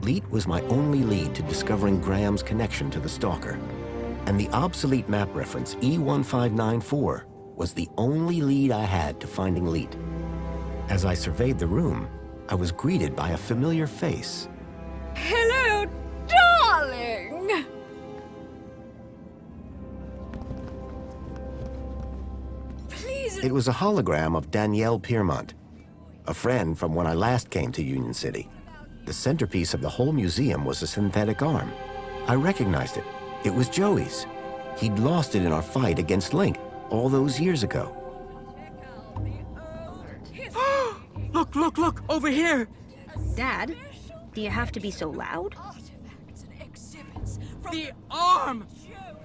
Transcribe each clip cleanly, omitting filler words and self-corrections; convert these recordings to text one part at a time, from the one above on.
Leet was my only lead to discovering Graham's connection to the stalker. And the obsolete map reference E1594 was the only lead I had to finding Leet. As I surveyed the room, I was greeted by a familiar face. Hello, darling! Please... It was a hologram of Danielle Piermont, a friend from when I last came to Union City. The centerpiece of the whole museum was a synthetic arm. I recognized it. It was Joey's. He'd lost it in our fight against Link all those years ago. Look, over here! Dad, do you have to be so loud? The arm!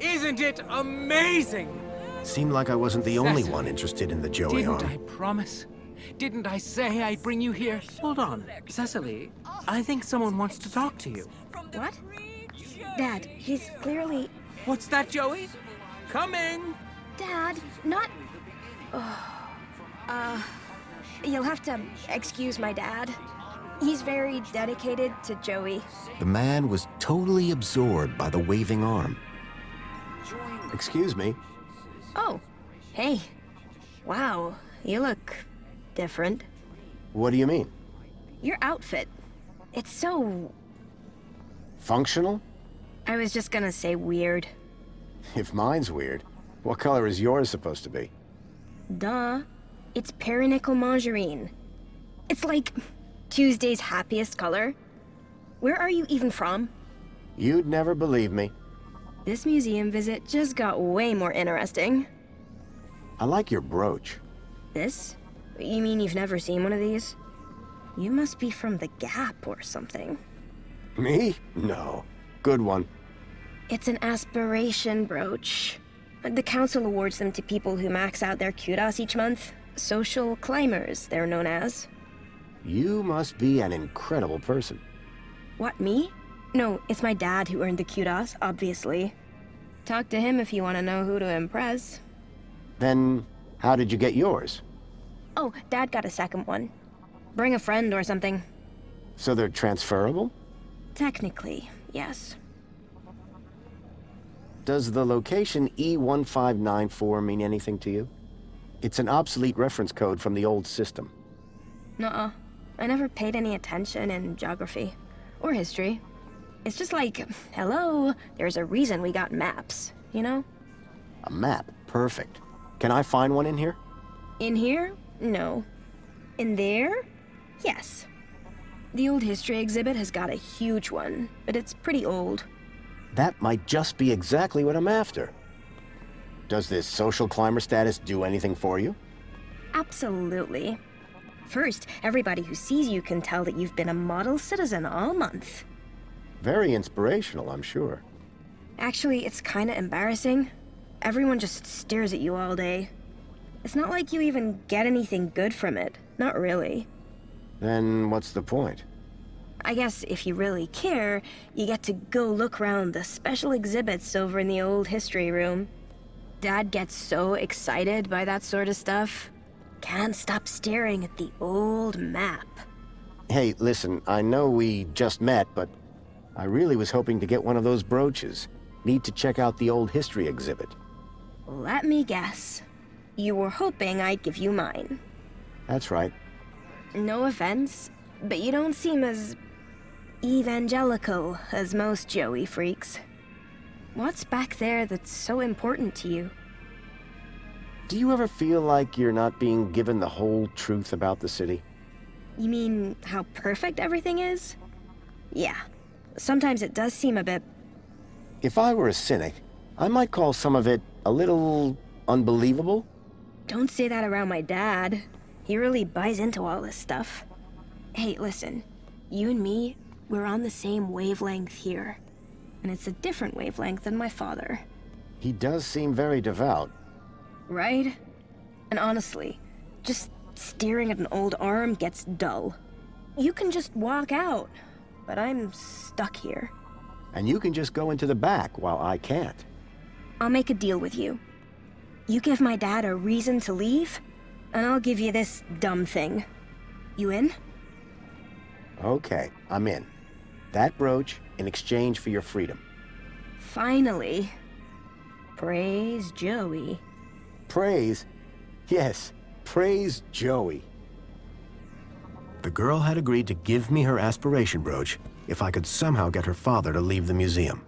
Isn't it amazing? Seemed like I wasn't the only one interested in the Joey arm. Didn't I promise? Didn't I say I'd bring you here? Hold on, Cecily. I think someone wants to talk to you. What? Dad, he's clearly... What's that, Joey? Coming! Dad, not... You'll have to excuse my dad. He's very dedicated to Joey. The man was totally absorbed by the waving arm. Excuse me. Oh, hey. Wow, you look different. What do you mean? Your outfit. It's so... Functional? I was just gonna say weird. If mine's weird, what color is yours supposed to be? Duh. It's perinickel margarine. It's like Tuesday's happiest color. Where are you even from? You'd never believe me. This museum visit just got way more interesting. I like your brooch. This? You mean you've never seen one of these? You must be from the Gap or something. Me? No. Good one. It's an aspiration brooch. The council awards them to people who max out their kudos each month. Social climbers, they're known as. You must be an incredible person. What, me? No, it's my dad who earned the kudos, obviously. Talk to him if you want to know who to impress. Then, how did you get yours? Oh, Dad got a second one. Bring a friend or something. So they're transferable? Technically, yes. Does the location E1594 mean anything to you? It's an obsolete reference code from the old system. Nuh-uh. I never paid any attention in geography. Or history. It's just like, hello, there's a reason we got maps, you know? A map? Perfect. Can I find one in here? In here? No. In there? Yes. The old history exhibit has got a huge one, but it's pretty old. That might just be exactly what I'm after. Does this social climber status do anything for you? Absolutely. First, everybody who sees you can tell that you've been a model citizen all month. Very inspirational, I'm sure. Actually, it's kinda embarrassing. Everyone just stares at you all day. It's not like you even get anything good from it. Not really. Then what's the point? I guess if you really care, you get to go look around the special exhibits over in the old history room. Dad gets so excited by that sort of stuff. Can't stop staring at the old map. Hey, listen, I know we just met, but I really was hoping to get one of those brooches. Need to check out the old history exhibit. Let me guess. You were hoping I'd give you mine. That's right. No offense, but you don't seem as evangelical as most Joey freaks. What's back there that's so important to you? Do you ever feel like you're not being given the whole truth about the city? You mean how perfect everything is? Yeah. Sometimes it does seem a bit... If I were a cynic, I might call some of it a little unbelievable. Don't say that around my dad. He really buys into all this stuff. Hey, listen. You and me, we're on the same wavelength here. And it's a different wavelength than my father. He does seem very devout. Right? And honestly, just staring at an old arm gets dull. You can just walk out, but I'm stuck here. And you can just go into the back while I can't. I'll make a deal with you. You give my dad a reason to leave, and I'll give you this dumb thing. You in? Okay, I'm in. That brooch in exchange for your freedom. Finally. Praise Joey. Praise? Yes, praise Joey. The girl had agreed to give me her aspiration brooch if I could somehow get her father to leave the museum.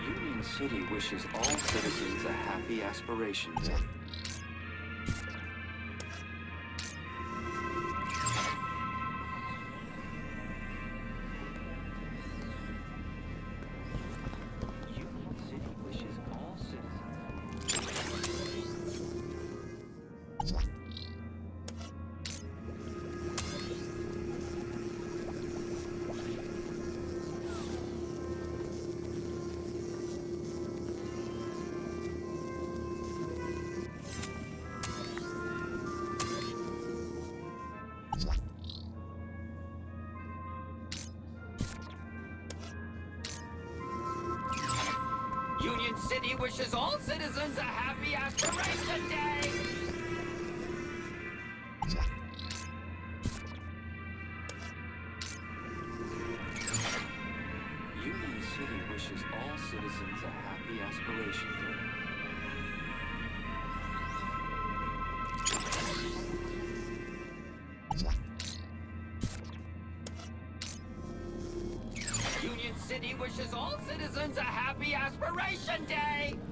Union City wishes all citizens a happy aspiration day. Union City wishes all Union City wishes all citizens a happy aspiration day! Union City wishes all citizens a happy aspiration day. Union City wishes all citizens a happy aspiration day!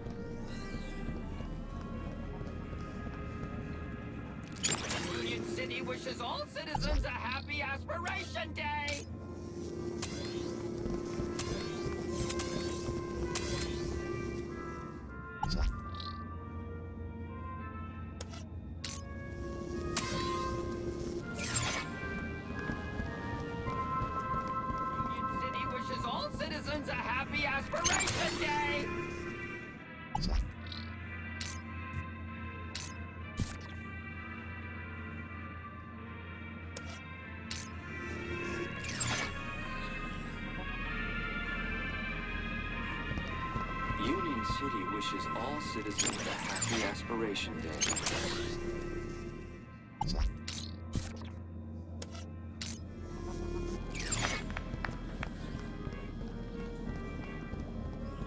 Union City wishes all citizens a happy aspiration day! Union City wishes all citizens a happy aspiration day! Union City wishes all citizens a happy aspiration day.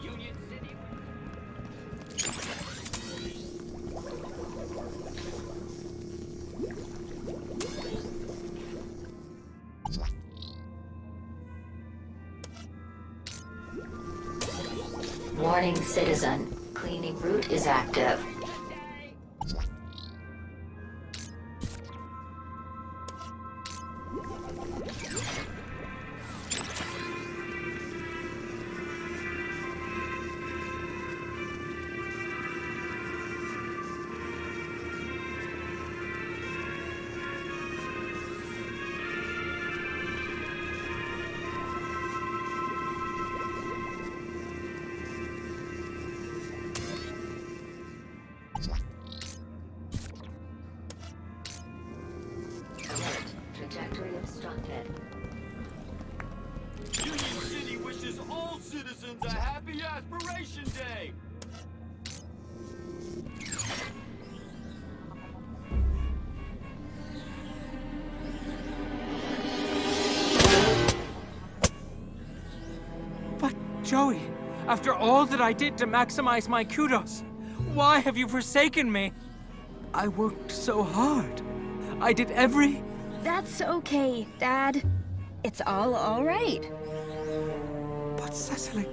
Union City. Warning, citizen. Cleaning route is active. Alert. Trajectory obstructed. Union City wishes all citizens a happy aspiration day! But, Joey, after all that I did to maximize my kudos, why have you forsaken me? I worked so hard. I did every... That's okay, Dad. It's all right. But, Cecily,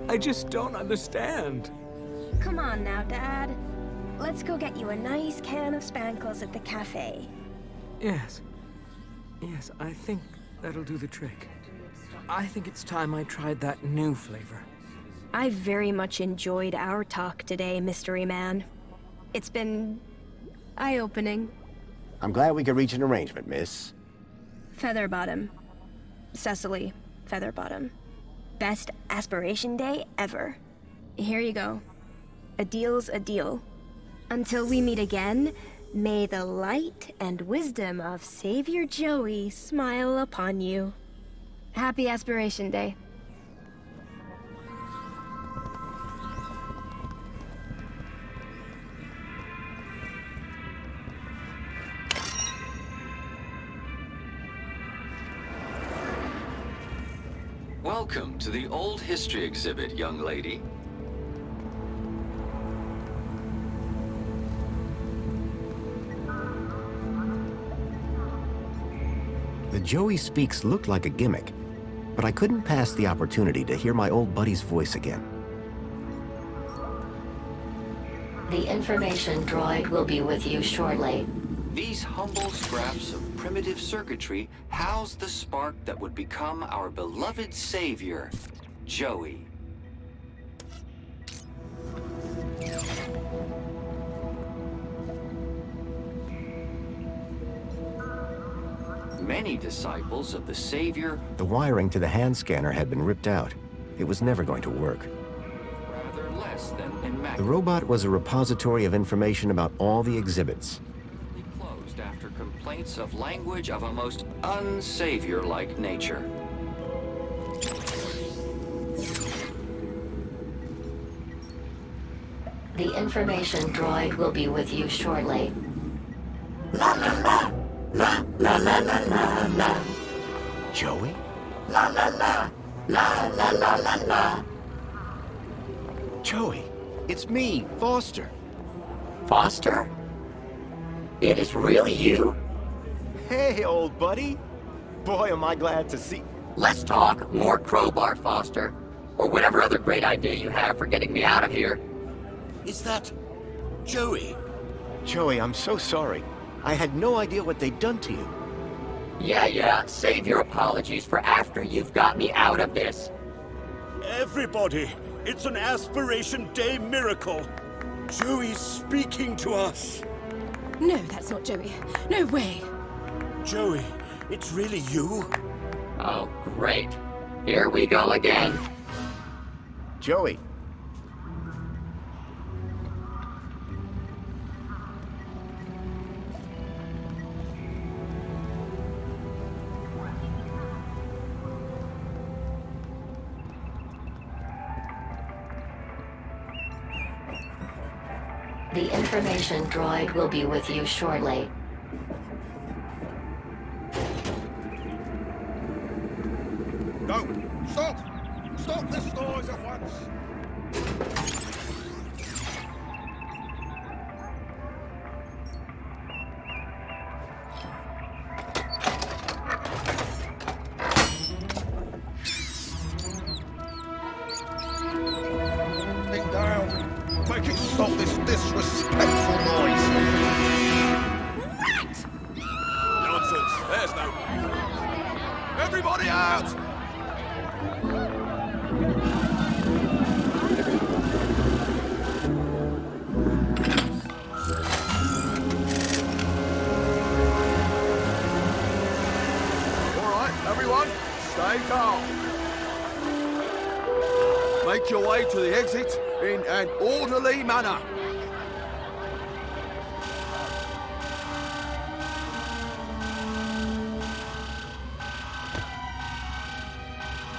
I just don't understand. Come on now, Dad. Let's go get you a nice can of Spankles at the cafe. Yes. Yes, I think that'll do the trick. I think it's time I tried that new flavor. I very much enjoyed our talk today, Mystery Man. It's been Eye-opening. I'm glad we could reach an arrangement, miss. Featherbottom. Cecily Featherbottom. Best aspiration day ever. Here you go. A deal's a deal. Until we meet again, may the light and wisdom of Savior Joey smile upon you. Happy Aspiration Day. Welcome to the Old History exhibit, young lady. The Joey Speaks looked like a gimmick, but I couldn't pass the opportunity to hear my old buddy's voice again. The information droid will be with you shortly. These humble scraps of primitive circuitry house the spark that would become our beloved savior, Joey. Many disciples of the Savior. The wiring to the hand scanner had been ripped out. It was never going to work. Rather less than immaculate. The robot was a repository of information about all the exhibits. Closed after complaints of language of a most unsavior-like nature. The information droid will be with you shortly. Joey? Joey, it's me, Foster. Foster? It is really you? Hey, old buddy. Boy, am I glad to see... Let's talk more crowbar, Foster. Or whatever other great idea you have for getting me out of here. Is that Joey? Joey, I'm so sorry. I had no idea what they'd done to you. Yeah, save your apologies for after you've got me out of this. Everybody, it's an Aspiration Day miracle. Joey's speaking to us. No, that's not Joey. No way. Joey, it's really you? Oh, great. Here we go again. Joey. The information droid will be with you shortly. No! Stop! Stop this noise at once! Sit down! Make it stop this disrespectful noise! Rat! Nonsense! There's no... Everybody out! Everyone, stay calm. Make your way to the exit in an orderly manner.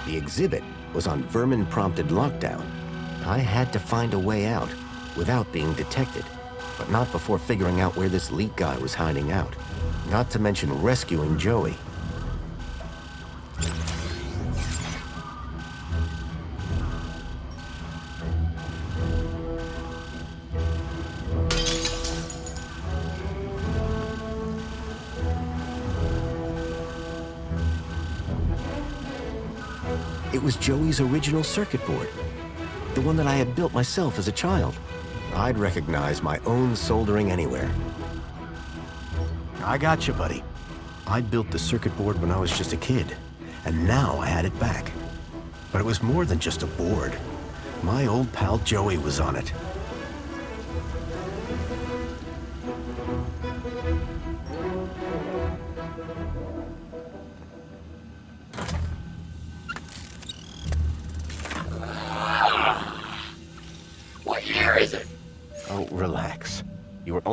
The exhibit was on vermin-prompted lockdown. I had to find a way out without being detected, but not before figuring out where this leak guy was hiding out. Not to mention rescuing Joey. It was Joey's original circuit board, the one that I had built myself as a child. I'd recognize my own soldering anywhere. I got you, buddy. I built the circuit board when I was just a kid, and now I had it back. But it was more than just a board. My old pal Joey was on it.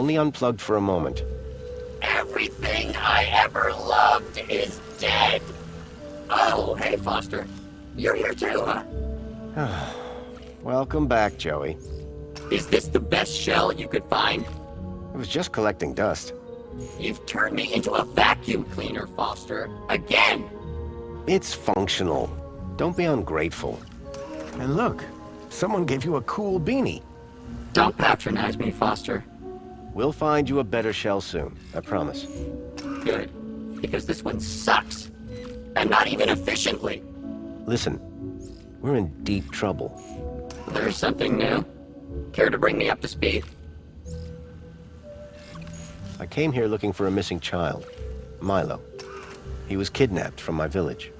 only unplugged for a moment. Everything I ever loved is dead. Oh, hey, Foster. You're here too, huh? Welcome back, Joey. Is this the best shell you could find? It was just collecting dust. You've turned me into a vacuum cleaner, Foster. Again! It's functional. Don't be ungrateful. And look, someone gave you a cool beanie. Don't patronize me, Foster. We'll find you a better shell soon, I promise. Good. Because this one sucks. And not even efficiently. Listen, we're in deep trouble. There's something new. Care to bring me up to speed? I came here looking for a missing child, Milo. He was kidnapped from my village.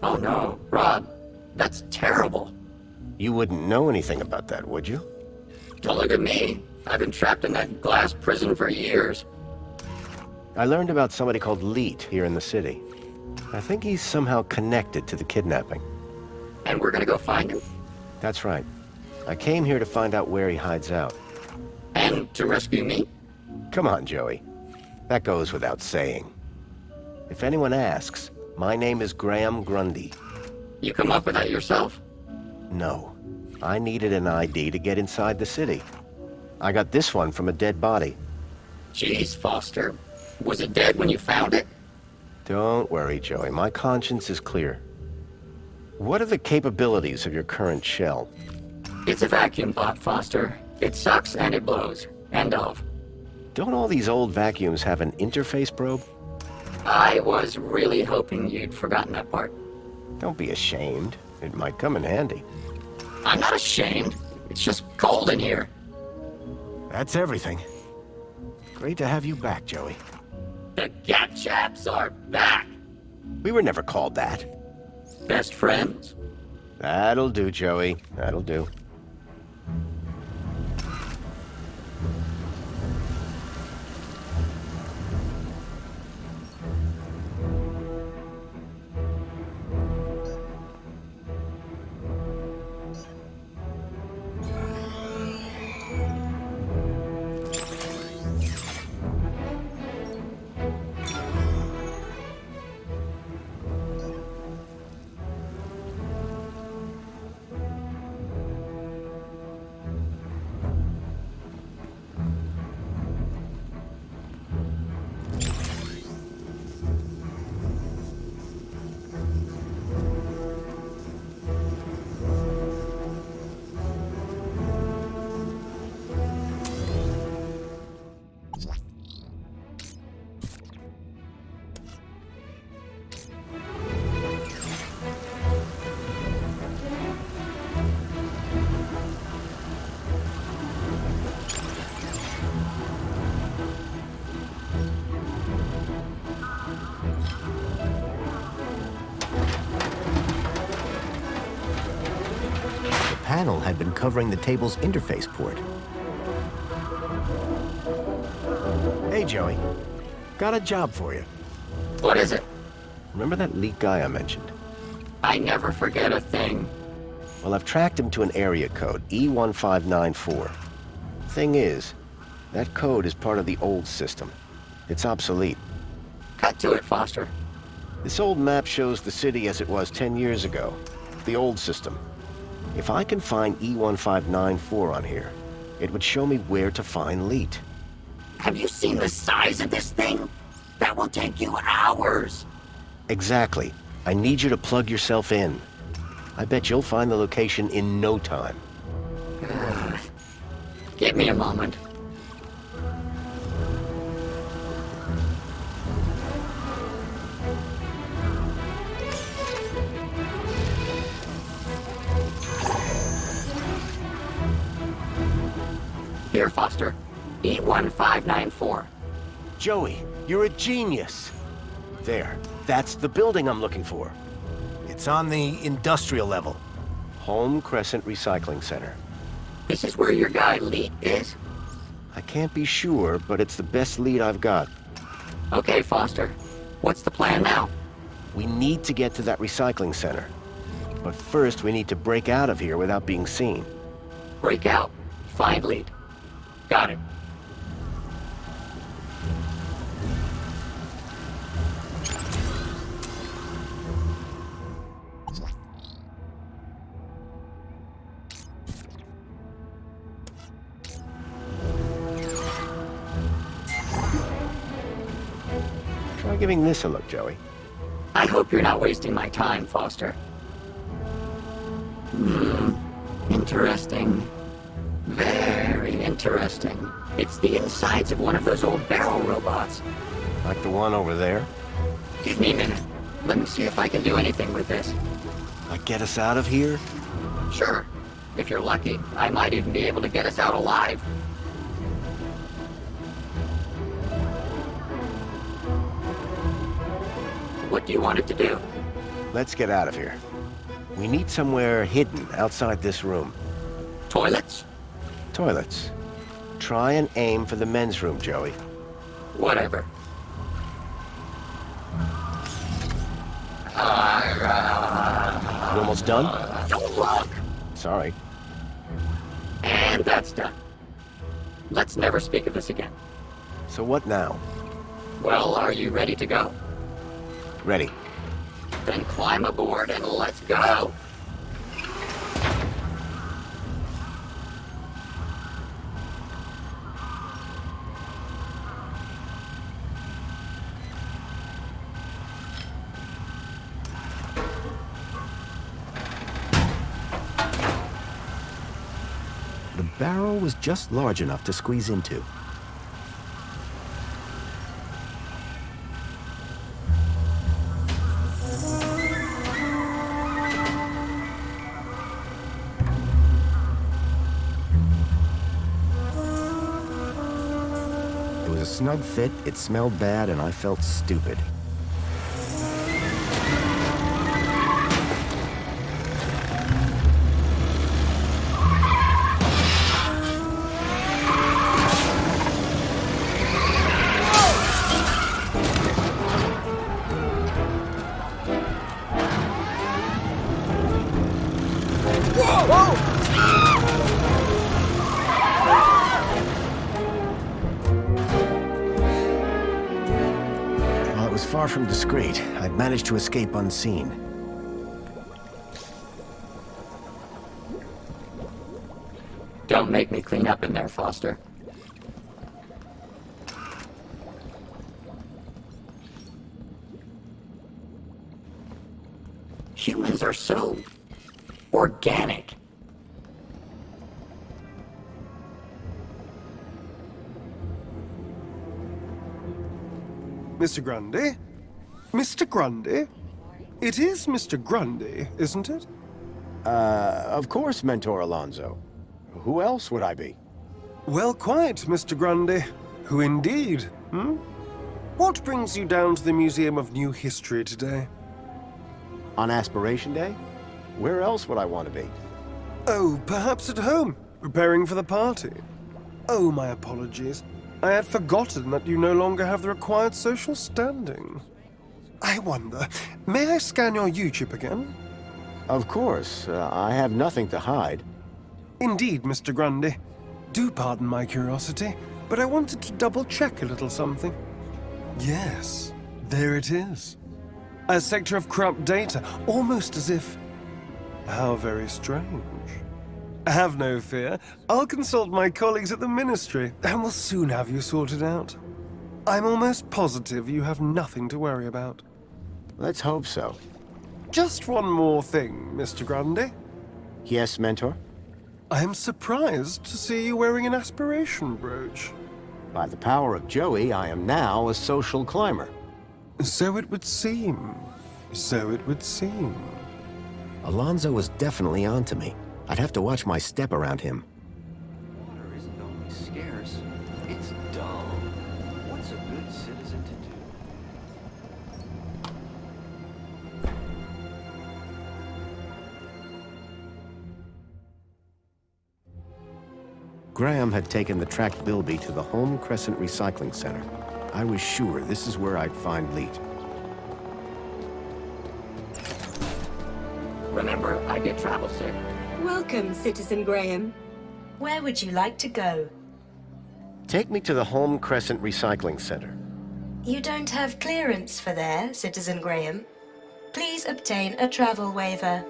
Oh no, Rob. That's terrible. You wouldn't know anything about that, would you? Don't look at me. I've been trapped in that glass prison for years. I learned about somebody called Leet here in the city. I think he's somehow connected to the kidnapping. And we're gonna go find him? That's right. I came here to find out where he hides out. And to rescue me? Come on, Joey. That goes without saying. If anyone asks, my name is Graham Grundy. You come up with that yourself? No. I needed an ID to get inside the city. I got this one from a dead body. Jeez, Foster. Was it dead when you found it? Don't worry, Joey. My conscience is clear. What are the capabilities of your current shell? It's a vacuum bot, Foster. It sucks and it blows. End of. Don't all these old vacuums have an interface probe? I was really hoping you'd forgotten that part. Don't be ashamed. It might come in handy. I'm not ashamed. It's just cold in here. That's everything. Great to have you back, Joey. The Gat Chaps are back. We were never called that. Best friends? That'll do, Joey. That'll do. Panel had been covering the table's interface port. Hey, Joey. Got a job for you. What is it? Remember that leak guy I mentioned? I never forget a thing. Well, I've tracked him to an area code, E1594. Thing is, that code is part of the old system. It's obsolete. Cut to it, Foster. This old map shows the city as it was 10 years ago. The old system. If I can find E1594 on here, it would show me where to find Leet. Have you seen the size of this thing? That will take you hours. Exactly. I need you to plug yourself in. I bet you'll find the location in no time. Give me a moment. Here, Foster. E1594. Joey, you're a genius. There. That's the building I'm looking for. It's on the industrial level. Home Crescent Recycling Center. This is where your guy Leet is? I can't be sure, but it's the best lead I've got. Okay, Foster. What's the plan now? We need to get to that recycling center. But first, we need to break out of here without being seen. Break out. Find Leet. Got it. Try giving this a look, Joey. I hope you're not wasting my time, Foster. Interesting. Very interesting. It's the insides of one of those old barrel robots. Like the one over there? Give me a minute. Let me see if I can do anything with this. Like get us out of here? Sure. If you're lucky, I might even be able to get us out alive. What do you want it to do? Let's get out of here. We need somewhere hidden outside this room. Toilets? Toilets. Try and aim for the men's room, Joey. Whatever. You almost done? Don't look! Sorry. And that's done. Let's never speak of this again. So what now? Well, are you ready to go? Ready. Then climb aboard and let's go! The barrel was just large enough to squeeze into. It was a snug fit, it smelled bad, and I felt stupid. While it was far from discreet, I'd managed to escape unseen. Don't make me clean up in there, Foster. Humans are so organic. Mr. Grundy? Mr. Grundy? It is Mr. Grundy, isn't it? Of course, Mentor Alonso. Who else would I be? Well, quite, Mr. Grundy. Who indeed, What brings you down to the Museum of New History today? On Aspiration Day? Where else would I want to be? Oh, perhaps at home, preparing for the party. Oh, my apologies. I had forgotten that you no longer have the required social standing. I wonder, may I scan your U-chip again? Of course. I have nothing to hide. Indeed, Mr. Grundy. Do pardon my curiosity, but I wanted to double-check a little something. Yes, there it is. A sector of corrupt data, almost as if... How very strange. Have no fear. I'll consult my colleagues at the Ministry, and we'll soon have you sorted out. I'm almost positive you have nothing to worry about. Let's hope so. Just one more thing, Mr. Grundy. Yes, Mentor? I am surprised to see you wearing an aspiration brooch. By the power of Joey, I am now a social climber. So it would seem. So it would seem. Alonso was definitely onto me. I'd have to watch my step around him. Water isn't only scarce, it's dull. What's a good citizen to do? Graham had taken the tracked Bilby to the Home Crescent Recycling Center. I was sure this is where I'd find Leet. Remember, I get travel sick. Welcome, Citizen Graham. Where would you like to go? Take me to the Home Crescent Recycling Center. You don't have clearance for there, Citizen Graham. Please obtain a travel waiver.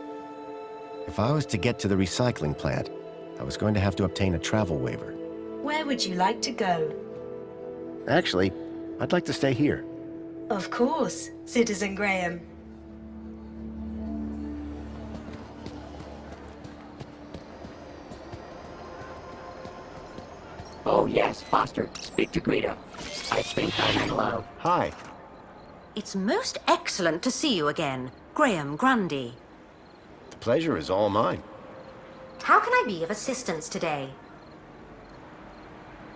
If I was to get to the recycling plant, I was going to have to obtain a travel waiver. Where would you like to go? Actually, I'd like to stay here. Of course, Citizen Graham. Oh yes, Foster, speak to Guido. I think I'm in love. Hi. It's most excellent to see you again, Graham Grundy. The pleasure is all mine. How can I be of assistance today?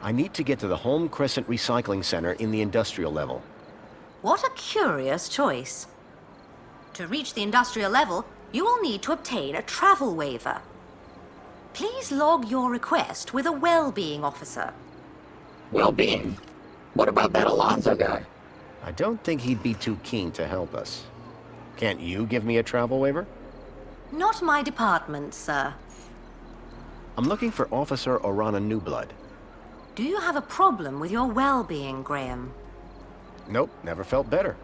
I need to get to the Home Crescent Recycling Center in the industrial level. What a curious choice. To reach the industrial level, you will need to obtain a travel waiver. Please log your request with a well-being officer. Well-being? What about that Alonzo guy? I don't think he'd be too keen to help us. Can't you give me a travel waiver? Not my department, sir. I'm looking for Officer Orana Newblood. Do you have a problem with your well-being, Graham? Nope, never felt better.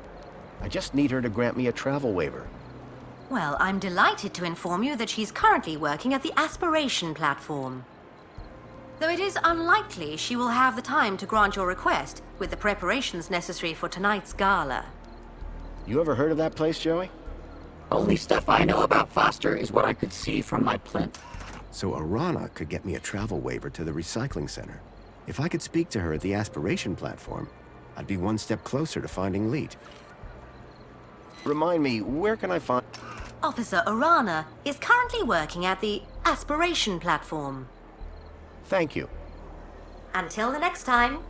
I just need her to grant me a travel waiver. Well, I'm delighted to inform you that she's currently working at the aspiration platform. Though it is unlikely she will have the time to grant your request with the preparations necessary for tonight's gala. You ever heard of that place, Joey? Only stuff I know about Foster is what I could see from my plinth. So Orana could get me a travel waiver to the recycling center. If I could speak to her at the aspiration platform, I'd be one step closer to finding Leet. Remind me, where can I find... Officer Orana is currently working at the aspiration platform. Thank you. Until the next time.